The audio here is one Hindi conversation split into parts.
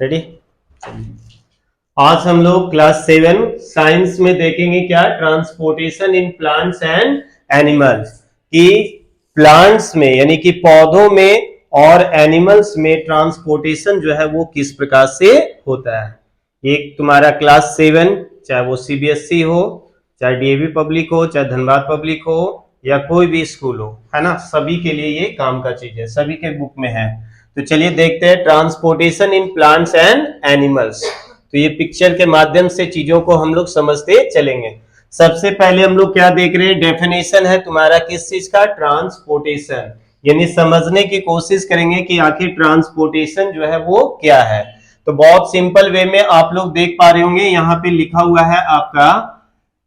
रेडी। आज हम लोग क्लास 7 साइंस में देखेंगे क्या, transportation in plants and animals, कि प्लांट्स में यानी कि पौधों में और एनिमल्स में ट्रांसपोर्टेशन जो है वो किस प्रकार से होता है। ये तुम्हारा क्लास 7, चाहे वो सीबीएसई हो, चाहे डीएवी पब्लिक हो, चाहे धनबाद पब्लिक हो, या कोई भी स्कूल हो, है ना, सभी के लिए ये काम का चीज है, सभी के बुक में है। तो चलिए देखते हैं transportation in plants and animals. तो ये पिक्चर के माध्यम से चीजों को हम लोग समझते चलेंगे। सबसे पहले हम लोग क्या देख रहे हैं, डेफिनेशन है तुम्हारा किस चीज का, ट्रांसपोर्टेशन, यानी समझने की कोशिश करेंगे कि आखिर ट्रांसपोर्टेशन जो है वो क्या है। तो बहुत सिंपल वे में आप लोग देख पा रहे होंगे, यहाँ पे लिखा हुआ है आपका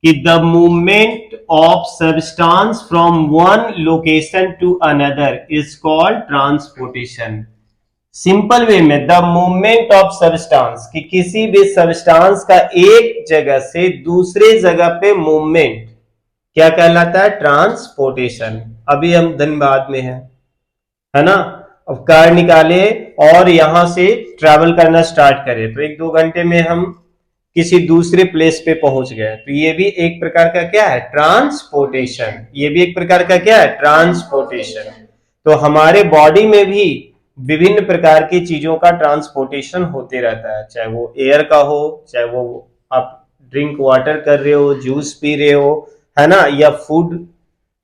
कि the movement of substance from one location to another is called transportation. Simple way में, द मूवमेंट ऑफ सब्सटेंस, कि किसी भी सब्सटेंस का एक जगह से दूसरे जगह पे मूवमेंट क्या कहलाता है, ट्रांसपोर्टेशन। अभी हम धनबाद में है ना, अब कार निकाले और यहां से ट्रैवल करना स्टार्ट करें तो 1-2 घंटे में हम किसी दूसरे प्लेस पे पहुंच गए, तो ये भी एक प्रकार का क्या है, ट्रांसपोर्टेशन। ये भी एक प्रकार का क्या है, ट्रांसपोर्टेशन। तो हमारे बॉडी में भी विभिन्न प्रकार की चीजों का ट्रांसपोर्टेशन होते रहता है, चाहे वो एयर का हो, चाहे वो आप ड्रिंक वाटर कर रहे हो, जूस पी रहे हो, है ना, या फूड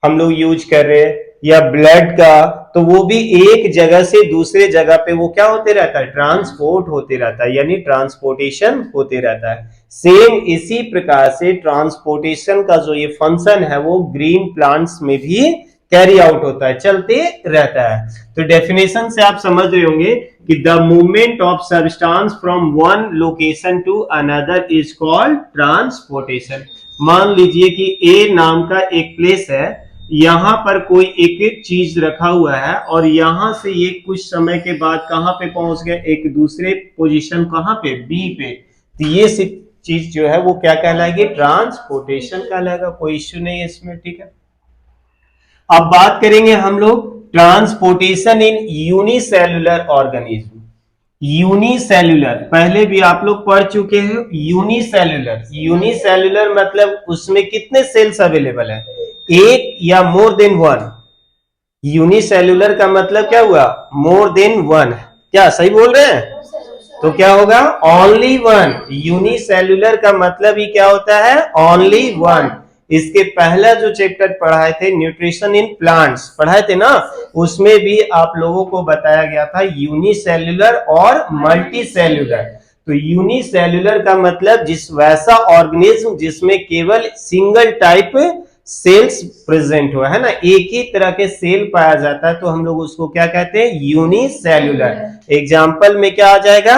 हम लोग यूज कर रहे हैं, या ब्लड का, तो वो भी एक जगह से दूसरे जगह पे वो क्या होते रहता है, ट्रांसपोर्ट होते रहता है, यानी ट्रांसपोर्टेशन होते रहता है। सेम इसी प्रकार से ट्रांसपोर्टेशन का जो ये फंक्शन है वो ग्रीन प्लांट्स में भी कैरी आउट होता है, चलते रहता है। तो डेफिनेशन से आप समझ रहे होंगे कि the movement of substance from one location to another is called transportation. मान लीजिए कि ए नाम का एक प्लेस है, यहां पर कोई एक चीज रखा हुआ है और यहां से ये कुछ समय के बाद कहां पे पहुंच गए, एक दूसरे पोजीशन, कहां पे, बी पे। तो ये चीज जो है वो क्या कहलाएगी, ट्रांसपोर्टेशन कहलाएगा। कोई इश्यू नहीं है इसमें, ठीक है। अब बात करेंगे हम लोग transportation in unicellular organism. Unicellular पहले भी आप लोग पढ़ चुके हैं। यूनिसेल्युलर, यूनिसेल्युलर मतलब उसमें कितने सेल्स अवेलेबल है, एक या मोर देन वन। यूनिसेल्युलर का मतलब क्या हुआ, मोर देन वन। क्या सही बोल रहे हैं? तो क्या होगा, ओनली वन। यूनिसेल्युलर का मतलब ही क्या होता है, ओनली वन। इसके पहला जो चैप्टर पढ़ाए थे, न्यूट्रिशन इन प्लांट्स पढ़ाए थे ना, उसमें भी आप लोगों को बताया गया था यूनिसेल्युलर और मल्टीसेल्युलर। तो यूनिसेल्युलर का मतलब जिस वैसा ऑर्गेनिज्म जिसमें केवल सिंगल टाइप सेल्स प्रेजेंट हुआ है ना, एक ही तरह के सेल पाया जाता है, तो हम लोग उसको क्या कहते हैं, यूनिसेल्युलर। एग्जाम्पल में क्या आ जाएगा,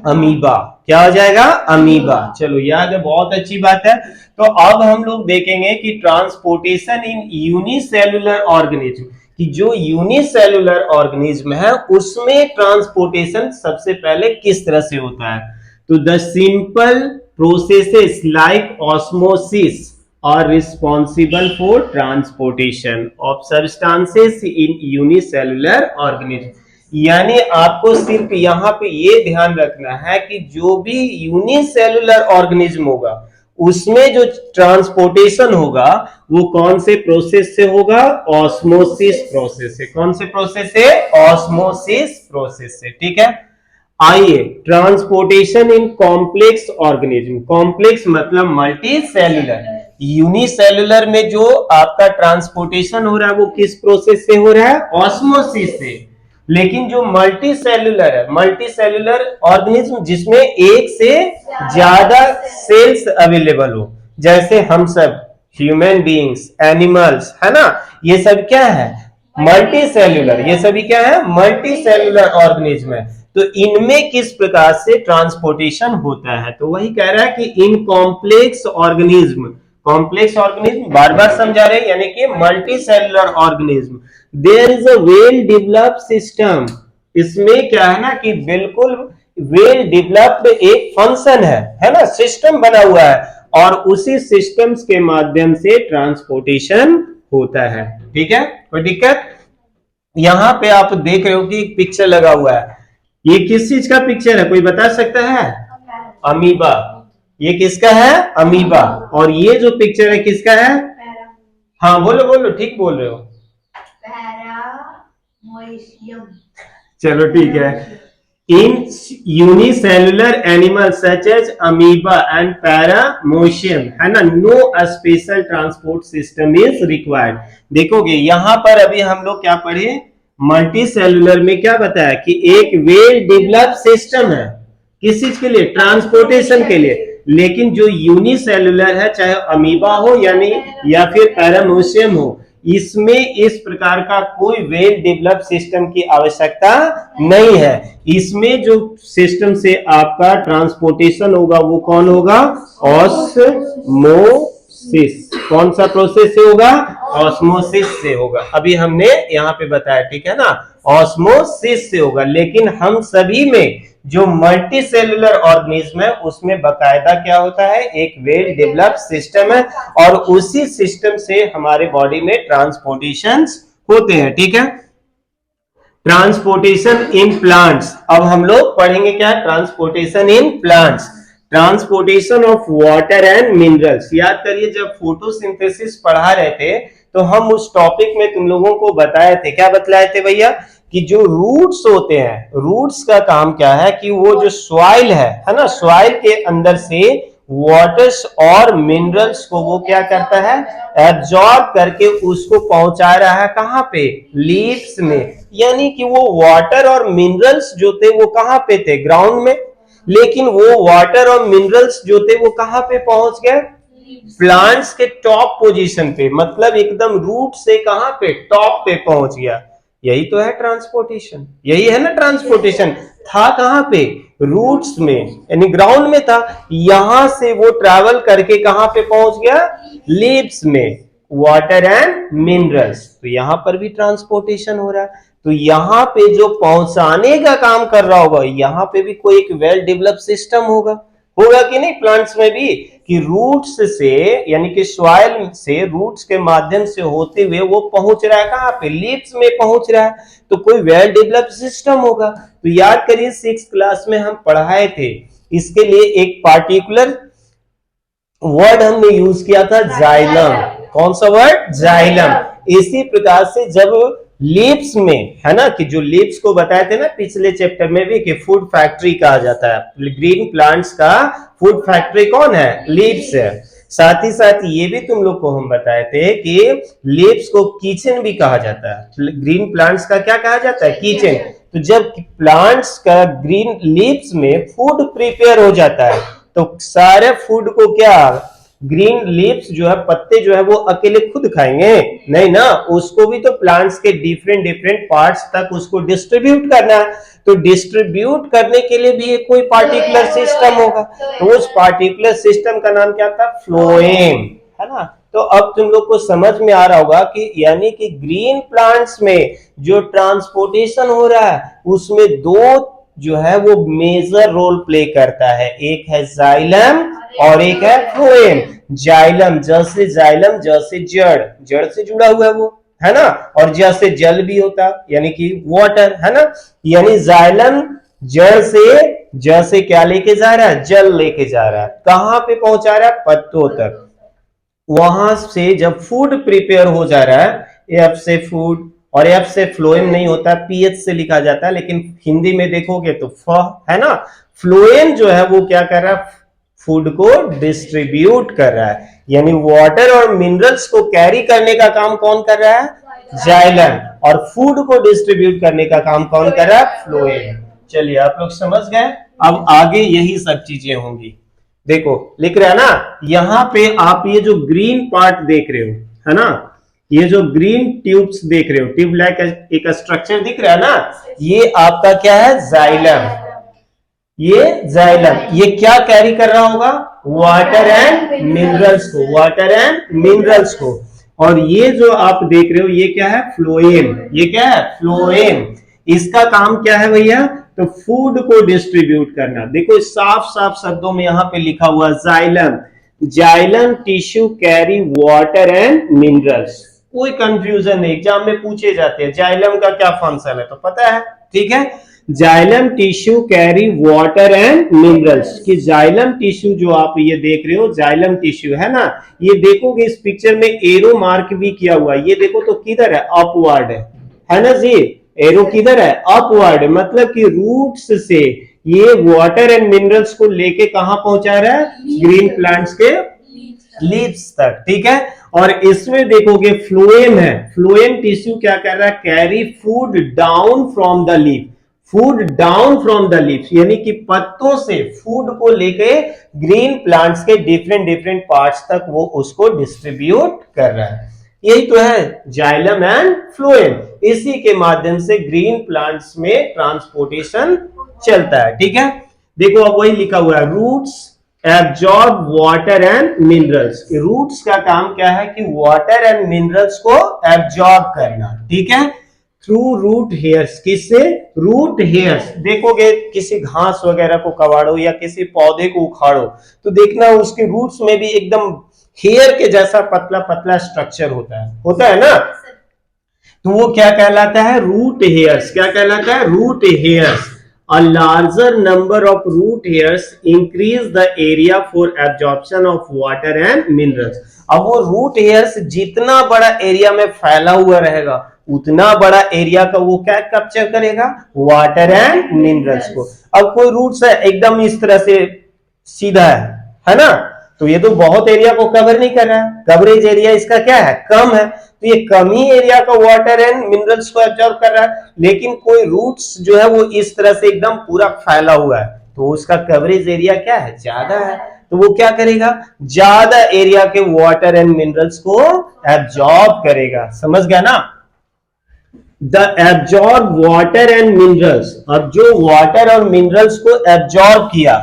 अमीबा। क्या आ जाएगा, अमीबा। चलो याद है, बहुत अच्छी बात है। तो अब हम लोग देखेंगे कि ट्रांसपोर्टेशन इन यूनिसेल्युलर ऑर्गेनिज्म, कि जो यूनिसेल्युलर ऑर्गेनिज्म है उसमें ट्रांसपोर्टेशन सबसे पहले किस तरह से होता है। तो the simple processes like osmosis are responsible for transportation of substances in unicellular organism। यानी आपको सिर्फ यहां पे ये ध्यान रखना है कि जो भी यूनिसेल्युलर ऑर्गेनिज्म होगा उसमें जो ट्रांसपोर्टेशन होगा वो कौन से प्रोसेस से होगा, ऑस्मोसिस प्रोसेस से। कौन से प्रोसेस से, ऑस्मोसिस प्रोसेस से, ठीक है। आइए, ट्रांसपोर्टेशन इन कॉम्प्लेक्स ऑर्गेनिज्म। कॉम्प्लेक्स मतलब मल्टी सेल्युलर। यूनिसेल्युलर में जो आपका ट्रांसपोर्टेशन हो रहा है वो किस प्रोसेस से हो रहा है, ऑस्मोसिस से। लेकिन जो मल्टी सेल्युलर है, मल्टी सेल्युलर ऑर्गेनिज्म जिसमें एक से ज्यादा सेल्स अवेलेबल हो, जैसे हम सब ह्यूमन बीइंग्स, एनिमल्स, है ना, ये सब क्या है, मल्टी सेल्युलर। ये सभी क्या है, मल्टी सेल्युलर ऑर्गेनिज्म है। तो इनमें किस प्रकार से ट्रांसपोर्टेशन होता है, तो वही कह रहा है कि in complex organism, complex organism बार बार समझा रहे हैं, यानी कि multicellular organism, there is a well developed system. इसमें क्या है ना कि बिल्कुल वेल डेवलप्ड एक फंक्शन है ना, सिस्टम बना हुआ है, और उसी सिस्टम्स के माध्यम से ट्रांसपोर्टेशन होता है, ठीक है। कोई दिक्कत? यहां पे आप देख रहे हो कि एक पिक्चर लगा हुआ है, ये किस चीज का पिक्चर है, कोई बता सकता है? अमीबा। ये किसका है? अमीबा। और ये जो पिक्चर है किसका है? हाँ बोलो बोलो, ठीक बोल रहे हो। पैरामोशियम। चलो ठीक है। In unicellular animal such as amoeba and paramecium, है ना, no special transport system is required. देखोगे यहां पर अभी हम लोग क्या पढ़े, मल्टी सेलुलर में क्या बताया कि एक वेल डेवलप्ड सिस्टम है, किस चीज के लिए? ट्रांसपोर्टेशन के लिए। लेकिन जो यूनिसेलुलर है, चाहे अमीबा हो यानी या फिर पैरामोशियम हो, इसमें इस प्रकार का कोई वेल डेवलप्ड सिस्टम की आवश्यकता नहीं है। इसमें जो सिस्टम से आपका ट्रांसपोर्टेशन होगा वो कौन होगा? ऑस्मोसिस। कौन सा प्रोसेस से होगा? ऑस्मोसिस से होगा। अभी हमने यहाँ पे बताया, ठीक है ना, ऑस्मोसिस से होगा। लेकिन हम सभी में जो मल्टी सेलुलर ऑर्गेनिज्म है उसमें बकायदा क्या होता है? एक वेल डेवलप्ड सिस्टम है, और उसी सिस्टम से हमारे बॉडी में ट्रांसपोर्टेशन होते हैं, ठीक है। ट्रांसपोर्टेशन इन प्लांट्स, अब हम लोग पढ़ेंगे क्या? Transportation in plants, transportation of water and minerals. याद करिए जब फोटोसिंथेसिस पढ़ा रहे थे तो हम उस टॉपिक में तुम लोगों को बताए थे, क्या बतलाए थे भैया, कि जो रूट्स होते हैं, रूट्स का काम क्या है कि वो जो सॉइल है ना, सॉइल के अंदर से वाटर्स और मिनरल्स को वो क्या करता है? एब्जॉर्ब करके उसको पहुंचा रहा है कहां पे? लीव्स में। यानी कि वो वाटर और मिनरल्स जो थे वो कहां पे थे? ग्राउंड में। लेकिन वो वाटर और मिनरल्स जो थे वो कहां पे पहुंच गए? प्लांट्स के टॉप पोजीशन पे, मतलब एकदम रूट से कहां पे? टॉप पे पहुंच गया। यही तो है ट्रांसपोर्टेशन, यही है ना ट्रांसपोर्टेशन। था कहां पे? रूट्स में, यानी ग्राउंड में था। यहां से वो ट्रैवल करके कहां पे पहुंच गया? लीव्स में, वाटर एंड मिनरल्स। तो यहां पर भी ट्रांसपोर्टेशन हो रहा है। तो यहां पे जो पहुंचाने का काम कर रहा होगा, यहां पे भी कोई एक वेल डेवलप्ड सिस्टम होगा कि नहीं? प्लांट्स में भी, कि रूट्स से यानी कि सॉइल से, रूट्स के माध्यम से होते हुए वो पहुंच रहा है कहां पे? लीव्स में पहुंच रहा है। तो कोई वेल डेवलप्ड सिस्टम होगा। तो याद करिए 6th क्लास में हम पढ़ाए थे, इसके लिए एक पार्टिकुलर वर्ड हमने यूज किया था, जाइलम। कौन सा वर्ड? जाइलम। इसी प्रकार से जब लीव्स में, है ना, कि जो लीव्स को बताए थे ना पिछले चैप्टर में भी कि फूड फैक्ट्री कहा जाता है, ग्रीन प्लांट्स का फूड फैक्ट्री कौन है? लीव्स है। साथ ही साथ ये भी तुम लोग को हम बताए थे कि लीव्स को किचन भी कहा जाता है। ग्रीन प्लांट्स का क्या कहा जाता है? किचन। तो जब प्लांट्स का ग्रीन लीव्स में फूड प्रिपेयर हो जाता है तो सारे फूड को क्या ग्रीन लीव्स जो है, पत्ते जो है वो अकेले खुद खाएंगे? नहीं ना, उसको भी तो प्लांट्स के डिफरेंट डिफरेंट पार्ट्स तक उसको डिस्ट्रीब्यूट करना है। तो डिस्ट्रीब्यूट करने के लिए भी एक कोई पार्टिकुलर सिस्टम होगा। तो उस पार्टिकुलर सिस्टम का नाम क्या था? फ्लोएम, है ना। तो अब तुम लोग को समझ में आ रहा होगा कि यानी कि ग्रीन प्लांट्स में जो ट्रांसपोर्टेशन हो रहा है उसमें दो जो है वो मेजर रोल प्ले करता है, एक है जाइलम और एक है फ्लोएम। जाइलम, जैसे जाइलम जैसे जड़, जड़ से जुड़ा हुआ है वो, है ना, और जैसे जल भी होता यानी कि वाटर, है ना। यानी जाइलम जड़ से जैसे क्या लेके जा रहा है? जल लेके जा रहा है। कहां पे पहुंचा रहा है? पत्तों तक। वहां से जब फूड प्रिपेयर हो जा रहा है, एफ से फूड, और एफ से फ्लोएम नहीं होता, पीएच से लिखा जाता है, लेकिन हिंदी में देखोगे तो फ, है ना। फ्लोएम जो है वो क्या कर रहा है? फूड को डिस्ट्रीब्यूट कर रहा है। यानी वाटर और मिनरल्स को कैरी करने का काम कौन कर रहा है? जाइलम। और फूड को डिस्ट्रीब्यूट करने का काम कौन कर रहा है? फ्लोएम। चलिए आप लोग समझ गए। अब आगे यही सब चीजें होंगी। देखो लिख रहा है ना, यहां पे आप ये जो ग्रीन पार्ट देख रहे हो, है ना, ये जो ग्रीन ट्यूब्स देख रहे हो, ट्यूब लाइक एक स्ट्रक्चर दिख रहा है ना, ये आपका क्या है? जाइलम। ये जाइलम, ये क्या कैरी कर रहा होगा? वाटर एंड मिनरल्स को, वाटर एंड मिनरल्स को। और ये जो आप देख रहे हो ये क्या है? फ्लोएम। ये क्या है? फ्लोएम। इसका काम क्या है भैया? तो फूड को डिस्ट्रीब्यूट करना। देखो साफ साफ शब्दों में यहां पे लिखा हुआ xylem, xylem tissue carry water and minerals. कोई कंफ्यूजन नहीं, एग्जाम में पूछे जाते हैं जाइलम का क्या फंक्शन है तो पता है, ठीक है। Xylem tissue carry water and minerals. कि जाइलम टिश्यू जो आप ये देख रहे हो, जाइलम टिश्यू है ना, ये देखोगे इस पिक्चर में एरो मार्क भी किया हुआ है, ये देखो तो किधर है, अपवर्ड है ना जी, एरो किधर है, अपवर्ड, मतलब कि रूट्स से ये वाटर एंड मिनरल्स को लेके कहां पहुंचा रहा है, ग्रीन प्लांट्स के लीव्स तक, ठीक है। और इसमें देखोगे फ्लोएम है, फ्लोएम टिश्यू क्या कर रहा है, carry food down from the leaf, food down from the leaves, यानी कि पत्तों से फूड को लेके ग्रीन प्लांट्स के डिफरेंट डिफरेंट पार्ट्स तक वो उसको डिस्ट्रीब्यूट कर रहा है। यही तो है जाइलम एंड फ्लोएम, इसी के माध्यम से ग्रीन प्लांट्स में ट्रांसपोर्टेशन चलता है, ठीक है। देखो अब वही लिखा हुआ है, roots absorb water and minerals. Roots का काम क्या है कि वाटर एंड मिनरल्स को एब्जॉर्ब करना, ठीक है, थ्रू रूट हेयर्स। किससे, रूट हेयर्स। देखोगे किसी घास वगैरह को कबाड़ो या किसी पौधे को उखाड़ो तो देखना उसके रूट्स में भी एकदम हेयर के जैसा पतला पतला स्ट्रक्चर होता है ना, तो वो क्या कहलाता है, रूट हेयर्स। क्या कहलाता है, root hairs. A larger number of root hairs increase the area for absorption of water and minerals. अब वो रूट हेयर्स जितना बड़ा एरिया में फैला हुआ रहेगा उतना बड़ा एरिया का वो क्या कैप्चर करेगा, वाटर एंड मिनरल्स को। अब कोई रूट्स है एकदम इस तरह से सीधा है ना, तो ये तो बहुत एरिया को कवर नहीं कर रहा है, कवरेज एरिया इसका क्या है, कम है, तो ये कम ही एरिया का वाटर एंड मिनरल्स को एब्जॉर्ब कर रहा है। लेकिन कोई रूट्स जो है वो इस तरह से एकदम पूरा फैला हुआ है तो उसका कवरेज एरिया क्या है, ज्यादा है, तो वो क्या करेगा, ज्यादा एरिया के वाटर एंड मिनरल्स को एब्जॉर्ब करेगा। समझ गया ना, the absorb water and minerals. अब जो वाटर और मिनरल्स को एब्जॉर्ब किया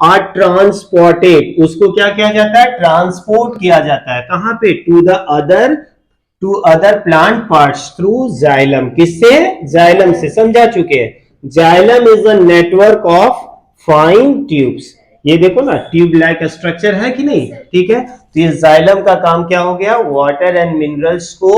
आर ट्रांसपोर्टेड, उसको क्या किया जाता है, ट्रांसपोर्ट किया जाता है, कहां पे, to other plant parts through xylem. किससे, जाइलम से, समझा चुके हैं। Xylem is a network of fine tubes. ये देखो ना ट्यूब लाइक स्ट्रक्चर है कि नहीं, ठीक है, तो ये जाइलम का काम क्या हो गया, वाटर एंड मिनरल्स को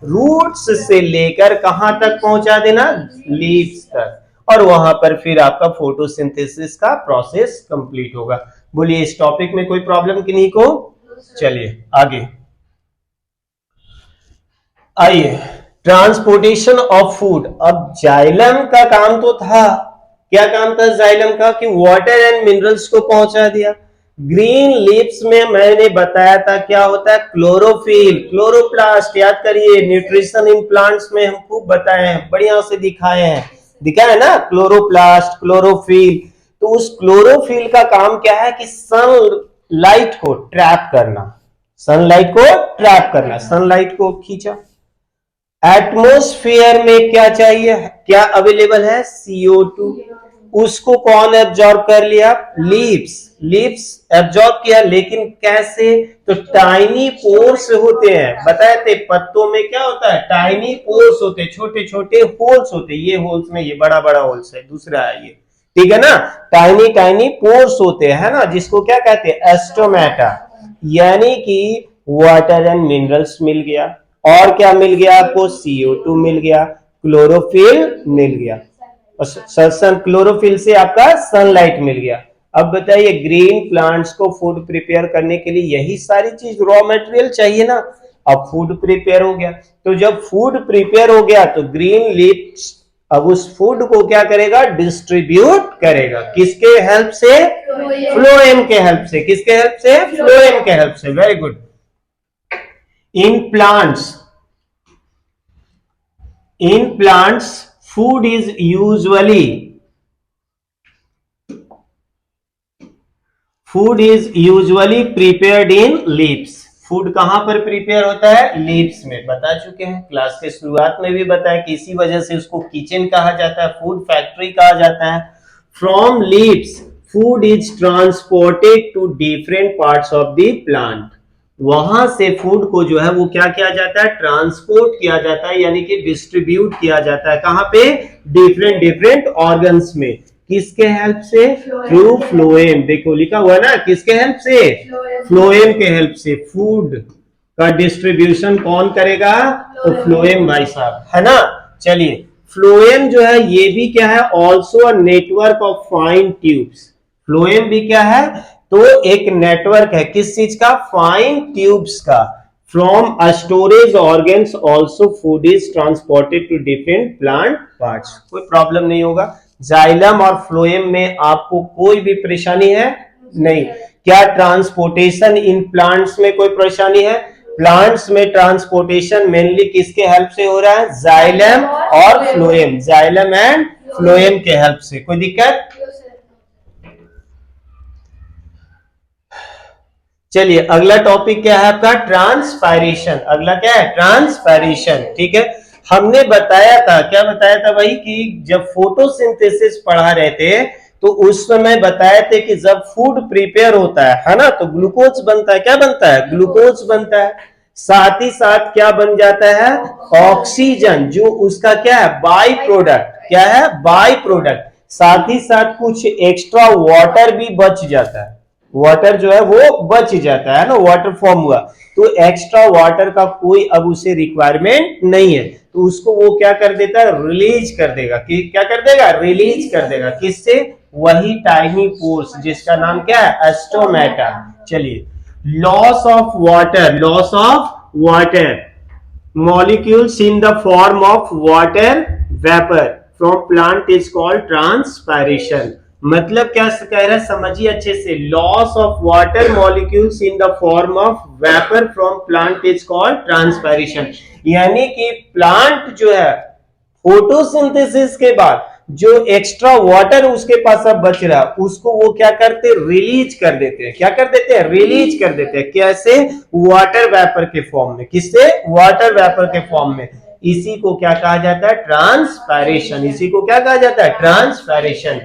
रूट्स से लेकर कहां तक पहुंचा देना, लीव्स तक, और वहां पर फिर आपका फोटोसिंथेसिस का प्रोसेस कंप्लीट होगा। बोलिए इस टॉपिक में कोई प्रॉब्लम कि नहीं को, चलिए आगे आइए, ट्रांसपोर्टेशन ऑफ फूड। अब जाइलम का काम तो था, क्या काम था जाइलम का, कि वाटर एंड मिनरल्स को पहुंचा दिया। ग्रीन लीव्स में मैंने बताया था क्या होता है, क्लोरोफिल, क्लोरोप्लास्ट, याद करिए, न्यूट्रिशन इन प्लांट्स में हम खूब बताए हैं, बढ़िया से दिखाए हैं, दिखा है ना, क्लोरोप्लास्ट, क्लोरोफिल। तो उस क्लोरोफिल का काम क्या है कि सनलाइट को ट्रैप करना, सनलाइट को ट्रैप करना, सनलाइट को खींचा। एटमॉस्फेयर में क्या चाहिए, क्या अवेलेबल है, CO2, उसको कौन एब्जॉर्ब कर लिया, लीव्स एब्जॉर्ब किया, लेकिन कैसे, तो टाइनी पोर्स होते हैं, बताए थे पत्तों में क्या होता है, टाइनी पोर्स होते हैं, छोटे छोटे होल्स होते हैं, ये होल्स में ये बड़ा बड़ा होल्स है, दूसरा है ये, ठीक है ना, टाइनी टाइनी पोर्स होते हैं ना, जिसको क्या कहते हैं, एस्टोमेटा। यानी कि वाटर एंड मिनरल्स मिल गया, और क्या मिल गया आपको, CO2 मिल गया, क्लोरोफिल मिल गया, और क्लोरोफिल से आपका सनलाइट मिल गया। अब बताइए ग्रीन प्लांट्स को फूड प्रिपेयर करने के लिए यही सारी चीज रॉ मटेरियल चाहिए ना। अब फूड प्रिपेयर हो गया, तो जब फूड प्रिपेयर हो गया तो ग्रीन लीव्स अब उस फूड को क्या करेगा, डिस्ट्रीब्यूट करेगा, किसके हेल्प से, फ्लोएम के हेल्प से, किसके हेल्प से, फ्लोएम के हेल्प से, very good. In plants, food is usually prepared in leaves. Food कहां पर प्रिपेयर होता है, लीव्स में, बता चुके हैं, क्लास के शुरुआत में भी बताया कि इसी वजह से उसको किचन कहा जाता है, फूड फैक्ट्री कहा जाता है। From leaves food is transported to different parts of the plant. वहां से फूड को जो है वो क्या किया जाता है, ट्रांसपोर्ट किया जाता है, यानी कि डिस्ट्रीब्यूट किया जाता है, कहां पे, डिफरेंट डिफरेंट ऑर्गन्स में, किसके हेल्प से, थ्रू फ्लोएम। देखो लिखा हुआ ना, किसके हेल्प से, फ्लोएम के हेल्प से। फूड का डिस्ट्रीब्यूशन कौन करेगा, तो फ्लोएम भाई साहब, है ना। चलिए फ्लोएम जो है ये भी क्या है, also a network of fine tubes. Phloem भी क्या है, तो एक नेटवर्क है, किस चीज का, फाइन ट्यूब्स का। From storage organs also food is transported to different plant parts. कोई प्रॉब्लम नहीं होगा। जाइलम और फ्लोएम में आपको कोई भी परेशानी है नहीं। क्या ट्रांसपोर्टेशन इन प्लांट्स में कोई परेशानी है? प्लांट्स में ट्रांसपोर्टेशन मेनली किसके हेल्प से हो रहा है, जाइलम और फ्लोएम, जाइलम एंड फ्लोएम के हेल्प से। कोई दिक्कत? चलिए अगला टॉपिक क्या है आपका, ट्रांसपायरेशन। अगला क्या है, ट्रांसपायरेशन। ठीक है, हमने बताया था, क्या बताया था भाई, कि जब फोटोसिंथेसिस पढ़ा रहे थे तो उस समय बताए थे कि जब फूड प्रिपेयर होता है ना, तो ग्लूकोज बनता है। क्या बनता है, ग्लूकोज बनता है। साथ ही साथ क्या बन जाता है, ऑक्सीजन, जो उसका क्या है, बाई प्रोडक्ट। क्या है, बाई प्रोडक्ट। साथ ही साथ कुछ एक्स्ट्रा वाटर भी बच जाता है, वाटर जो है वो बच जाता है ना, वाटर फॉर्म हुआ, तो एक्स्ट्रा वाटर का कोई अब उसे रिक्वायरमेंट नहीं है, तो उसको वो क्या कर देता है, रिलीज कर देगा। कि क्या कर देगा, रिलीज कर देगा। किससे, वही टाइनी पोर्स जिसका नाम क्या है, एस्टोमेटा। चलिए, loss of water, loss of water, molecules in the form of water vapor from plant is called transpiration। मतलब क्या कह रहा है, समझिए अच्छे से। Loss of water molecules in the form of vapour from plant is called transpiration. यानी कि प्लांट जो है फोटोसिंथेसिस के बाद जो एक्स्ट्रा वाटर उसके पास अब बच रहा है, उसको वो क्या करते, रिलीज कर देते हैं। क्या कर देते हैं, रिलीज कर देते हैं। कैसे, वाटर वेपर के फॉर्म में। किससे, वाटर वेपर के फॉर्म में। इसी को क्या कहा जाता है, ट्रांसपायरेशन। इसी को क्या कहा जाता है, transpiration.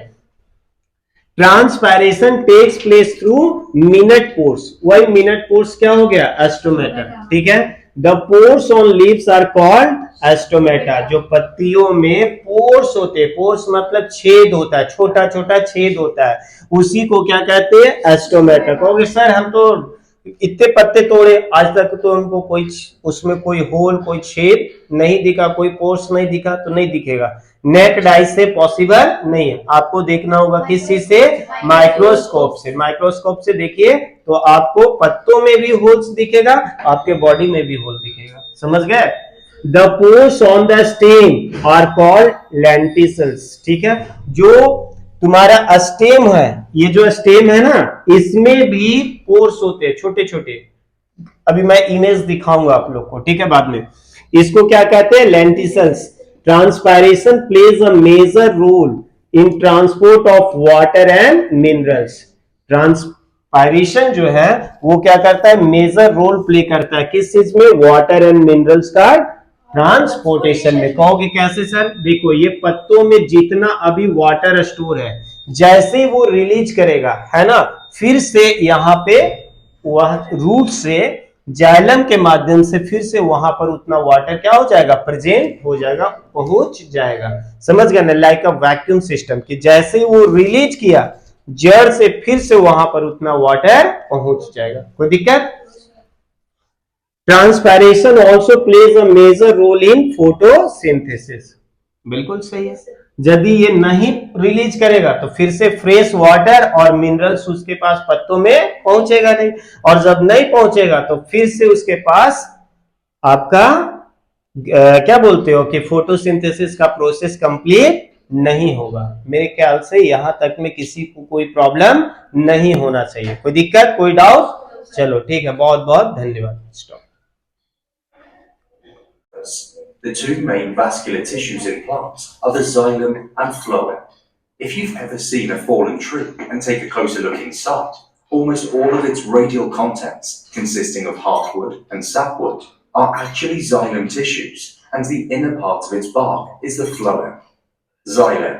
Transpiration takes place through minute pores. वही मिनट पोर्स क्या हो गया, एस्टोमेटा। ठीक है, the pores on leaves are called stomata. जो पत्तियों में पोर्स होते हैं, पोर्स मतलब छेद होता है, छोटा छोटा छेद होता है, उसी को क्या कहते हैं, एस्टोमेटा। कहोगे सर हम तो इतने पत्ते तोड़े आज तक, तो उनको कोई उसमें कोई होल, कोई छेद नहीं दिखा, कोई पोर्स नहीं दिखा, तो नहीं दिखेगा। नेक्ड आई से पॉसिबल नहीं है। आपको देखना होगा किस चीज से, माइक्रोस्कोप से। माइक्रोस्कोप से देखिए तो आपको पत्तों में भी होल्स दिखेगा, आपके बॉडी में भी होल दिखेगा। समझ गए। The pores on the stem are called lenticels. ठीक है, जो तुम्हारा स्टेम है, ये जो स्टेम है ना, इसमें भी पोर्स होते हैं छोटे छोटे। अभी मैं इमेज दिखाऊंगा आप लोग को, ठीक है, बाद में। इसको क्या कहते हैं, lenticels. Transpiration plays a major role in transport of water and minerals. Transpiration जो है वो क्या करता है, मेजर रोल प्ले करता है। किस चीज में, वाटर एंड मिनरल्स का ट्रांसपोर्टेशन में। कहोगे कैसे सर, देखो ये पत्तों में जितना अभी वाटर स्टोर है, जैसे वो रिलीज करेगा, है ना, फिर से यहाँ पे वह रूट से जाइलम के माध्यम से फिर से वहां पर उतना वाटर क्या हो जाएगा, प्रेजेंट हो जाएगा, पहुंच जाएगा। समझ गए ना, लाइक अ वैक्यूम सिस्टम, कि जैसे ही वो रिलीज किया जड़ से, फिर से वहां पर उतना वाटर पहुंच जाएगा। कोई दिक्कत। Transpiration also plays a major role in photosynthesis. बिल्कुल सही है। यदि ये नहीं रिलीज करेगा तो फिर से फ्रेश वाटर और मिनरल्स उसके पास पत्तों में पहुंचेगा नहीं, और जब नहीं पहुंचेगा तो फिर से उसके पास आपका क्या बोलते हो कि फोटोसिंथेसिस का प्रोसेस कंप्लीट नहीं होगा। मेरे ख्याल से यहां तक में किसी को कोई प्रॉब्लम नहीं होना चाहिए। कोई दिक्कत, कोई डाउट? चलो ठीक है, बहुत बहुत धन्यवाद। Stop. The two main vascular tissues in plants are the xylem and phloem. If you've ever seen a fallen tree and take a closer look inside, almost all of its radial contents, consisting of heartwood and sapwood, are actually xylem tissues, and the inner part of its bark is the phloem. Xylem.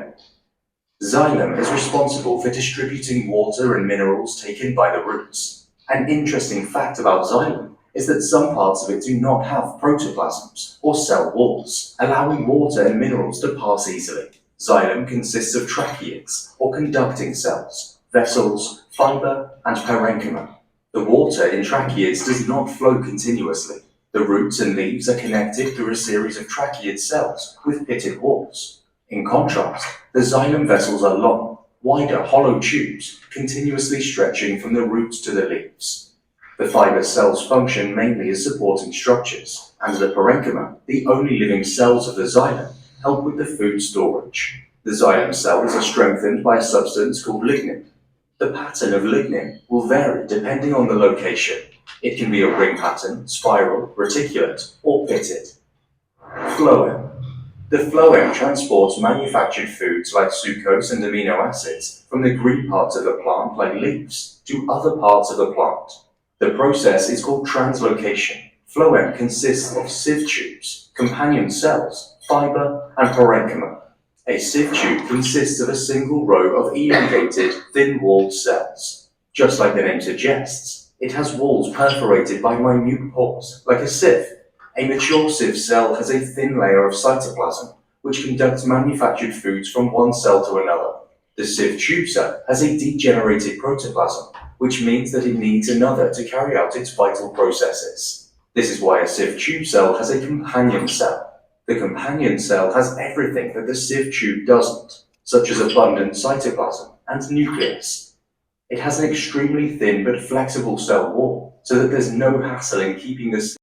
Xylem is responsible for distributing water and minerals taken by the roots. An interesting fact about xylem is that some parts of it do not have protoplasms or cell walls, allowing water and minerals to pass easily. Xylem consists of tracheids, or conducting cells, vessels, fiber, and parenchyma. The water in tracheids does not flow continuously. The roots and leaves are connected through a series of tracheid cells with pitted walls. In contrast, the xylem vessels are long, wider hollow tubes continuously stretching from the roots to the leaves. The fiber cells function mainly as supporting structures, and the parenchyma, the only living cells of the xylem, help with the food storage. The xylem cells are strengthened by a substance called lignin. The pattern of lignin will vary depending on the location. It can be a ring pattern, spiral, reticulate, or pitted. Phloem. The phloem transports manufactured foods like sucrose and amino acids from the green parts of a plant, like leaves, to other parts of a plant. The process is called translocation. Phloem consists of sieve tubes, companion cells, fiber, and parenchyma. A sieve tube consists of a single row of elongated, thin-walled cells. Just like the name suggests, it has walls perforated by minute pores, like a sieve. A mature sieve cell has a thin layer of cytoplasm, which conducts manufactured foods from one cell to another. The sieve tube cell has a degenerated protoplasm, which means that it needs another to carry out its vital processes. This is why a sieve tube cell has a companion cell. The companion cell has everything that the sieve tube doesn't, such as abundant cytoplasm and nucleus. It has an extremely thin but flexible cell wall, so that there's no hassle in keeping the